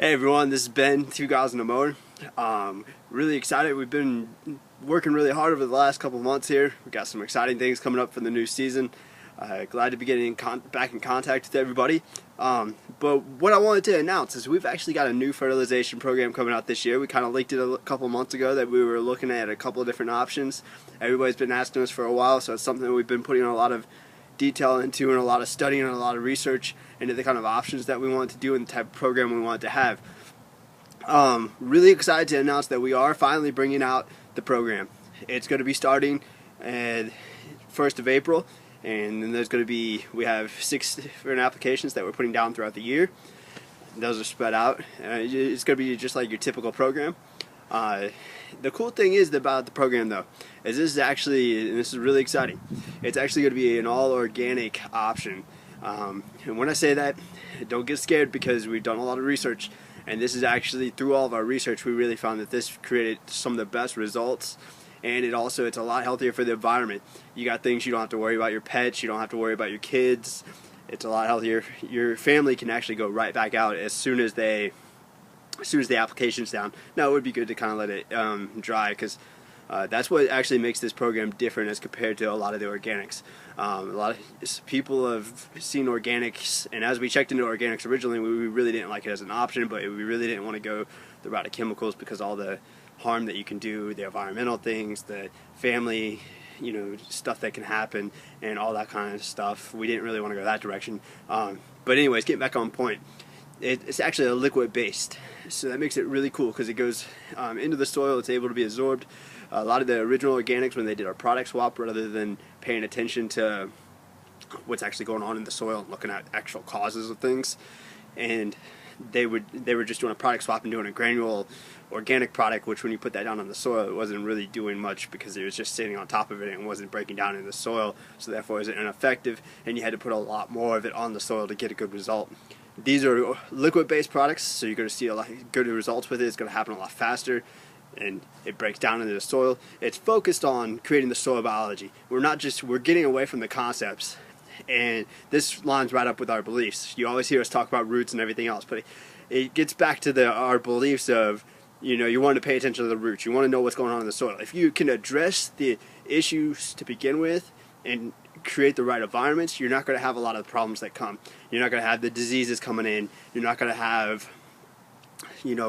Hey everyone, this is Ben, Two Guys in a Mower. Really excited. We've been working really hard over the last couple of months here. We've got some exciting things coming up for the new season. Glad to be getting back in contact with everybody. But what I wanted to announce is we've actually got a new fertilization program coming out this year. We kind of leaked it a couple of months ago that we were looking at a couple of different options. Everybody's been asking us for a while, so it's something that we've been putting a lot of detail into and a lot of studying and a lot of research into the kind of options that we wanted to do and the type of program we wanted to have. Really excited to announce that we are finally bringing out the program. It's going to be starting at 1st of April, and then there's going to be, we have 6 different applications that we're putting down throughout the year. Those are spread out. It's going to be just like your typical program. The cool thing is about the program though, is this is actually, and this is really exciting, it's actually going to be an all organic option. And when I say that, don't get scared because we've done a lot of research, and this is actually, through all of our research, we really found that this created some of the best results, and it's a lot healthier for the environment. You got things you don't have to worry about your pets, you don't have to worry about your kids. It's a lot healthier. Your family can actually go right back out as soon as the application's down. Now it would be good to kind of let it dry, because that's what actually makes this program different as compared to a lot of the organics. A lot of people have seen organics, and as we checked into organics originally, we really didn't like it as an option, but we really didn't want to go the route of chemicals because all the harm that you can do, the environmental things, the family, stuff that can happen, and all that kind of stuff. We didn't really want to go that direction. But anyways, getting back on point. It's actually a liquid based, so that makes it really cool because it goes into the soil. It's able to be absorbed. A lot of the original organics, when they did our product swap, rather than paying attention to what's actually going on in the soil and looking at actual causes of things, and they were just doing a product swap and doing a granule organic product, which when you put that down on the soil, it wasn't really doing much because it was just sitting on top of it and wasn't breaking down in the soil, so therefore it was ineffective, and you had to put a lot more of it on the soil to get a good result. These are liquid-based products, so you're going to see a lot of good results with it. It's going to happen a lot faster, and it breaks down into the soil. It's focused on creating the soil biology. We're getting away from the concepts, and this lines right up with our beliefs. You always hear us talk about roots and everything else, but it gets back to our beliefs of, you want to pay attention to the roots. You want to know what's going on in the soil. If you can address the issues to begin with and create the right environments, you're not going to have a lot of the problems that come. You're not going to have the diseases coming in. You're not going to have,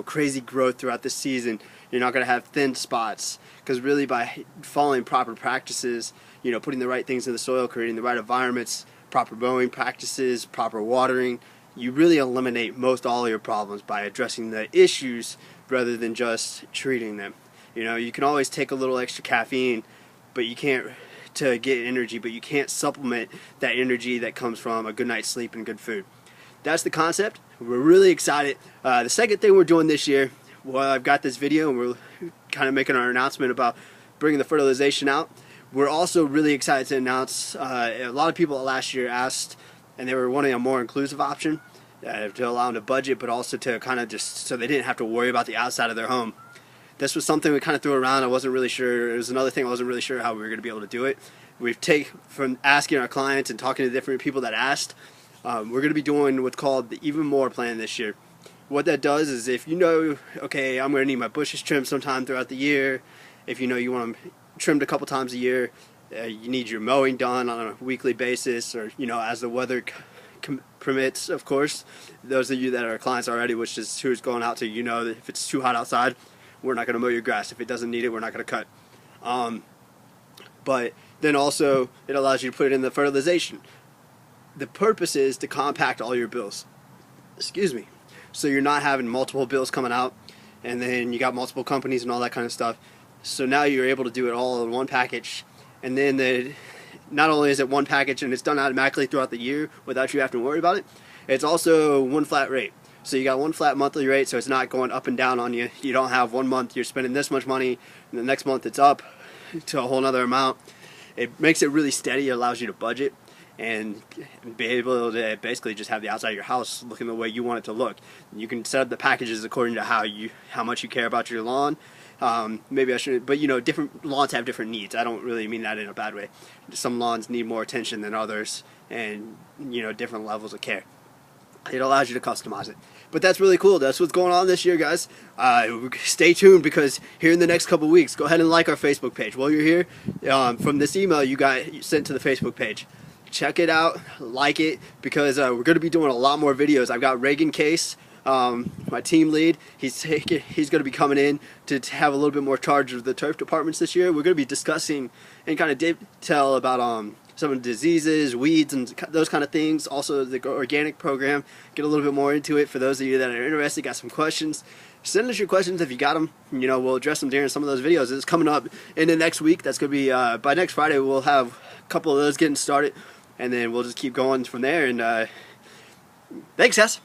crazy growth throughout the season. You're not going to have thin spots, because really by following proper practices, putting the right things in the soil, creating the right environments, proper mowing practices, proper watering, you really eliminate most all of your problems by addressing the issues rather than just treating them. You can always take a little extra caffeine, but you can't, to get energy, but you can't supplement that energy that comes from a good night's sleep and good food. That's the concept. We're really excited. The second thing we're doing this year, well, I've got this video and we're kind of making our announcement about bringing the fertilization out. We're also really excited to announce, a lot of people last year asked, and they were wanting a more inclusive option to allow them to budget, but also to kind of just so they didn't have to worry about the outside of their home. This was something we kind of threw around. I wasn't really sure. It was another thing I wasn't really sure how we were going to be able to do it. We've taken from asking our clients and talking to different people that asked, we're going to be doing what's called the Even More plan this year. What that does is, if okay, I'm going to need my bushes trimmed sometime throughout the year, if you want them trimmed a couple times a year, you need your mowing done on a weekly basis, or as the weather permits, of course. Those of you that are clients already, which is who's going out to, that if it's too hot outside, we're not going to mow your grass. If it doesn't need it, we're not going to cut. But then also, it allows you to put it in the fertilization. The purpose is to compact all your bills. Excuse me. So you're not having multiple bills coming out, and then you got multiple companies and all that kind of stuff. So now you're able to do it all in one package. And then not only is it one package and it's done automatically throughout the year without you having to worry about it, it's also one flat rate. So you got one flat monthly rate, so it's not going up and down on you. You don't have one month you're spending this much money, and the next month it's up to a whole other amount. It makes it really steady. It allows you to budget and be able to basically just have the outside of your house looking the way you want it to look. You can set up the packages according to how much you care about your lawn. Maybe I shouldn't, but different lawns have different needs. I don't really mean that in a bad way. Some lawns need more attention than others, and different levels of care. It allows you to customize it. But that's really cool. That's what's going on this year, guys. Stay tuned, because here in the next couple weeks, go ahead and like our Facebook page. While you're here, from this email you got sent to the Facebook page, check it out, like it, because we're going to be doing a lot more videos. I've got Reagan Case, my team lead. He's going to be coming in to have a little bit more charge of the turf departments this year. We're going to be discussing in kind of detail about some of the diseases, weeds, and those kind of things. Also, the organic program. Get a little bit more into it. For those of you that are interested, got some questions, send us your questions if you got them. You know, we'll address them during some of those videos. It's coming up in the next week. That's going to be by next Friday. We'll have a couple of those getting started, and then we'll just keep going from there. And thanks, Jess.